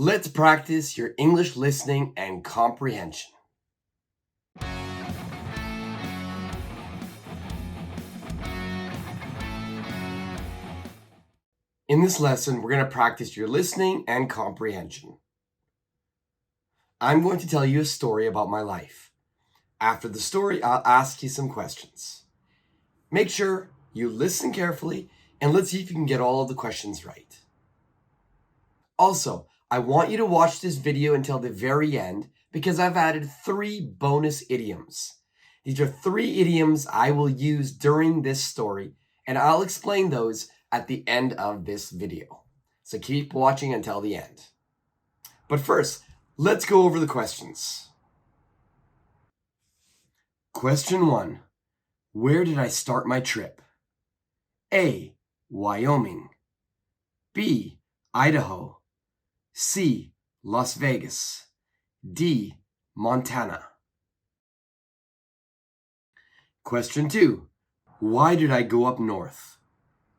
Let's practice your English listening and comprehension. In this lesson, we're going to practice your listening and comprehension. I'm going to tell you a story about my life. After the story, I'll ask you some questions. Make sure you listen carefully, and let's see if you can get all of the questions right. Also, I want you to watch this video until the very end because I've added 3 bonus idioms. These are 3 idioms I will use during this story, and I'll explain those at the end of this video. So keep watching until the end. But first, let's go over the questions. Question 1. Where did I start my trip? A. Wyoming. B. Idaho. C. Las Vegas. D. Montana. Question 2. Why did I go up north?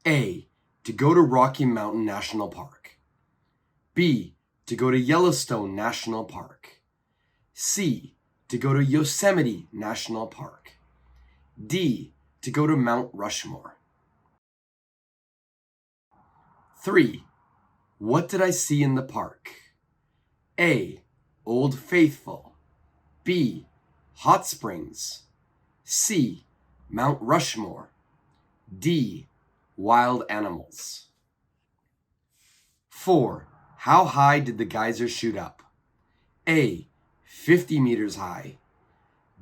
A. To go to Rocky Mountain National Park. B. To go to Yellowstone National Park. C. To go to Yosemite National Park. D. To go to Mount Rushmore. 3. What did I see in the park? A. Old Faithful. B. Hot Springs. C. Mount Rushmore. D. Wild animals. 4. How high did the geyser shoot up? A. 50 meters high.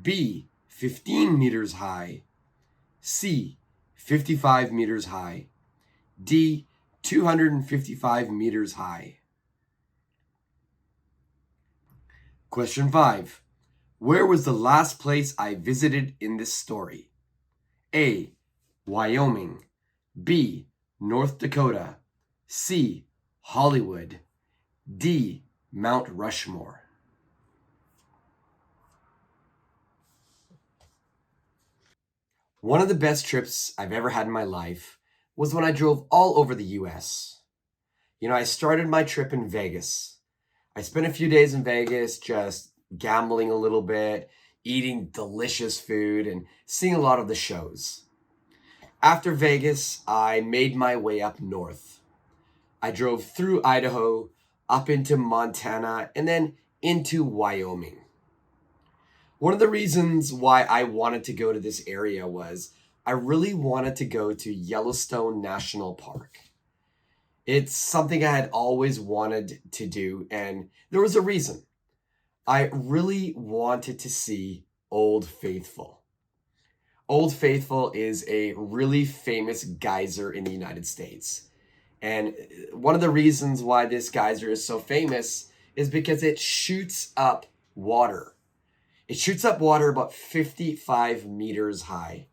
B. 15 meters high. C. 55 meters high. D. 255 meters high. Question 5. Where was the last place I visited in this story? A. Wyoming. B. North Dakota. C. Hollywood. D. Mount Rushmore. One of the best trips I've ever had in my life was when I drove all over the US. I started my trip in Vegas. I spent a few days in Vegas just gambling a little bit, eating delicious food, and seeing a lot of the shows. After Vegas, I made my way up north. I drove through Idaho, up into Montana, and then into Wyoming. One of the reasons why I wanted to go to this area was I really wanted to go to Yellowstone National Park. It's something I had always wanted to do, and there was a reason. I really wanted to see Old Faithful. Old Faithful is a really famous geyser in the United States. And one of the reasons why this geyser is so famous is because it shoots up water. It shoots up water about 55 meters high.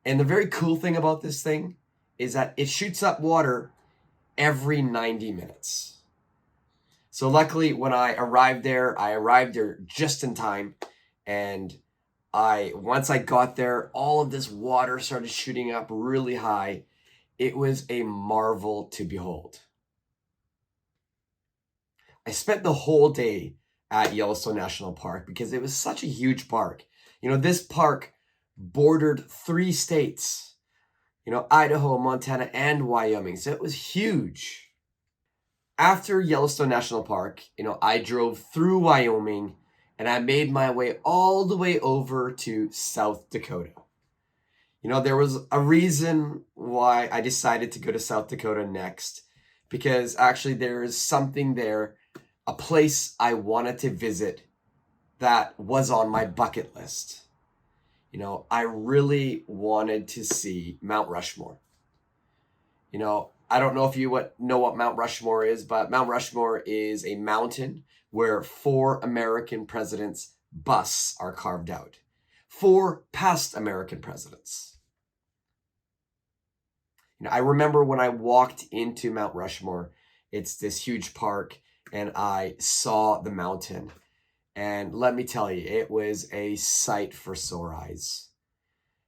And the very cool thing about this thing is that it shoots up water every 90 minutes. So luckily, when I arrived there just in time. And once I got there, all of this water started shooting up really high. It was a marvel to behold. I spent the whole day at Yellowstone National Park because it was such a huge park. This park bordered 3 states, Idaho, Montana, and Wyoming. So it was huge. After Yellowstone National Park, I drove through Wyoming and I made my way all the way over to South Dakota. There was a reason why I decided to go to South Dakota next, because actually there is something there, a place I wanted to visit that was on my bucket list. I really wanted to see Mount Rushmore. I don't know if you know what Mount Rushmore is, but Mount Rushmore is a mountain where 4 American presidents' busts are carved out. 4 past American presidents. I remember when I walked into Mount Rushmore, it's this huge park, and I saw the mountain. And let me tell you, it was a sight for sore eyes.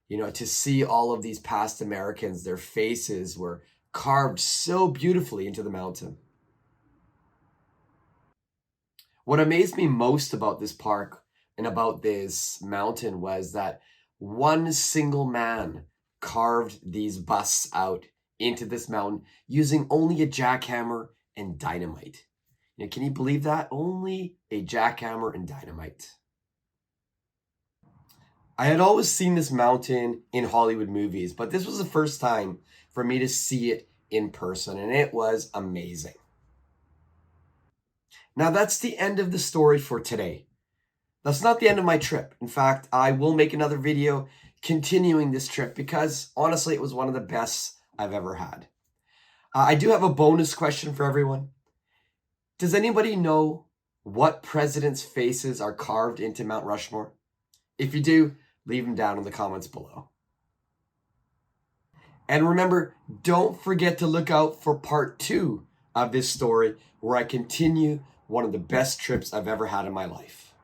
To see all of these past Americans, their faces were carved so beautifully into the mountain. What amazed me most about this park and about this mountain was that one single man carved these busts out into this mountain using only a jackhammer and dynamite. Can you believe that? Only a jackhammer and dynamite. I had always seen this mountain in Hollywood movies, but this was the first time for me to see it in person, and it was amazing. Now, that's the end of the story for today. That's not the end of my trip. In fact, I will make another video continuing this trip because honestly, it was one of the best I've ever had. I do have a bonus question for everyone. Does anybody know what president's faces are carved into Mount Rushmore? If you do, leave them down in the comments below. And remember, don't forget to look out for part 2 of this story where I continue one of the best trips I've ever had in my life.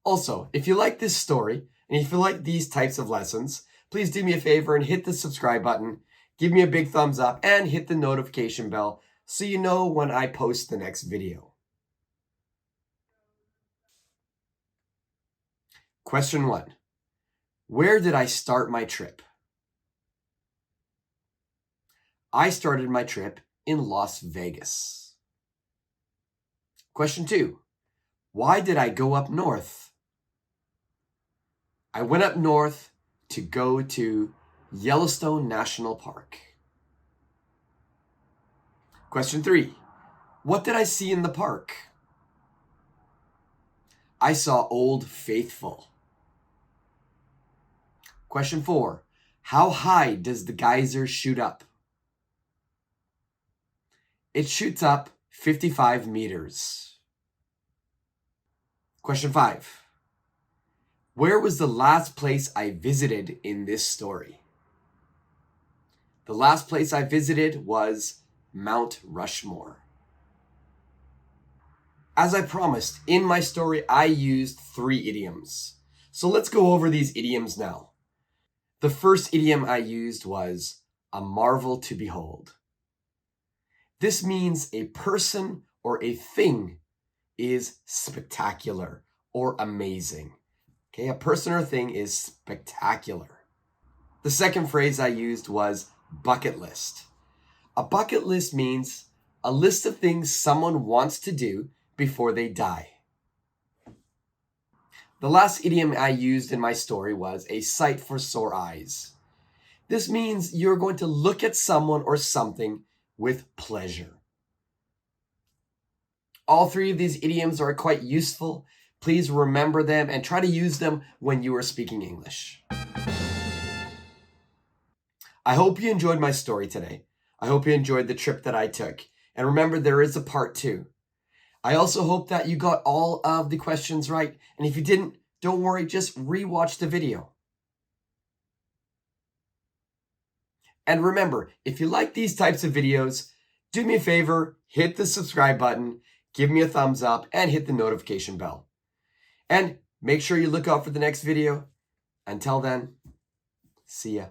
Also, if you like this story and if you like these types of lessons, please do me a favor and hit the subscribe button, give me a big thumbs up, and hit the notification bell so you know when I post the next video. Question 1. Where did I start my trip? I started my trip in Las Vegas. Question 2. Why did I go up north? I went up north to go to Yellowstone National Park. Question 3. What did I see in the park? I saw Old Faithful. Question 4. How high does the geyser shoot up? It shoots up 55 meters. Question 5. Where was the last place I visited in this story? The last place I visited was Mount Rushmore. As I promised, in my story, I used 3 idioms. So let's go over these idioms now. The first idiom I used was a marvel to behold. This means a person or a thing is spectacular or amazing. Okay, a person or thing is spectacular. The second phrase I used was bucket list. A bucket list means a list of things someone wants to do before they die. The last idiom I used in my story was a sight for sore eyes. This means you're going to look at someone or something with pleasure. All 3 of these idioms are quite useful. Please remember them and try to use them when you are speaking English. I hope you enjoyed my story today. I hope you enjoyed the trip that I took. And remember, there is a part 2. I also hope that you got all of the questions right. And if you didn't, don't worry, just rewatch the video. And remember, if you like these types of videos, do me a favor, hit the subscribe button, give me a thumbs up, and hit the notification bell. And make sure you look out for the next video. Until then, see ya.